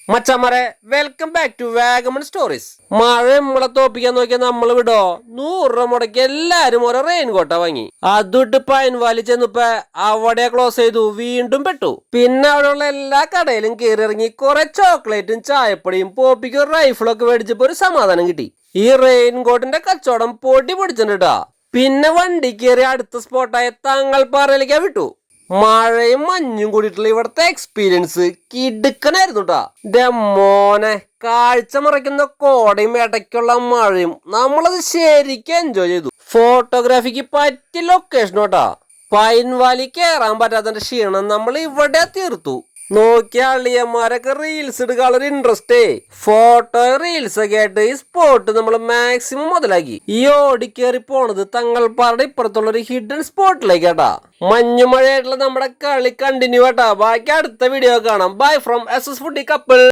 മച്ചമ്മരെ welcome back to Vagamon stories. മഴ നമ്മളെ തോപ്പിക്കാൻ നോക്കിയാൽ നമ്മൾ വിടോ 100 രൂപ മുടക്കി എല്ലാരും ഓരോ റെയിൻ കോട്ട വാങ്ങി. അതിട്ട് പൈൻവാലി ചെന്നപ്പോ അവിടെ ക്ലോസ് ചെയ്തു, വീണ്ടും പെട്ടു. പിന്നെ അവിടെയുള്ള എല്ലാ കടയിലും കയറി ഇറങ്ങി കുറെ ചോക്ലേറ്റും ചായപ്പൊടിയും പോപ്പിക്കും റൈഫിളൊക്കെ മേടിച്ചപ്പോ ഒരു സമാധാനം കിട്ടി. ഈ റെയിൻ കോട്ടിന്റെ കച്ചവടം പൊടി പൊടിച്ചിട്ടാ. പിന്നെ വണ്ടി കയറി അടുത്ത സ്പോട്ടായ തങ്ങൾപ്പാറയിലേക്കാ വിട്ടു. മഴയും മഞ്ഞും കൂടിയിട്ടുള്ള ഇവിടുത്തെ എക്സ്പീരിയൻസ് കിടുക്കനായിരുന്നു കേട്ടാ. മോനെ, കാഴ്ച മറയ്ക്കുന്ന കോടയും ഇടയ്ക്കുള്ള മഴയും നമ്മളത് ശരിക്കും എൻജോയ് ചെയ്തു. ഫോട്ടോഗ്രാഫിക്ക് പറ്റിയ ലൊക്കേഷൻ കേട്ടാ. പൈൻ വാലി കയറാൻ പറ്റാത്തതിന്റെ ക്ഷീണം നമ്മൾ ഇവിടെ തീർത്തു. നോക്കിയ അള്ളിയന്മാരൊക്കെ റീൽസ് എടുക്കാനുള്ള ഇൻട്രസ്റ്റേ. ഫോട്ടോ റീൽസ് ഒക്കെ ആയിട്ട് ഈ സ്പോട്ട് നമ്മൾ മാക്സിമം മുതലാക്കി. ഈ ഓടിക്കേറി പോണത് തങ്ങൾപ്പാറയുടെ ഇപ്പുറത്തുള്ള ഒരു ഹിഡൻ സ്പോട്ടിലേക്കാട്ടാ. മഞ്ഞുമഴയായിട്ടുള്ള നമ്മുടെ കളി കണ്ടിന്യൂ ആട്ടാ. ബാക്കി അടുത്ത വീഡിയോ കാണാം. Bye from S S foodie couple.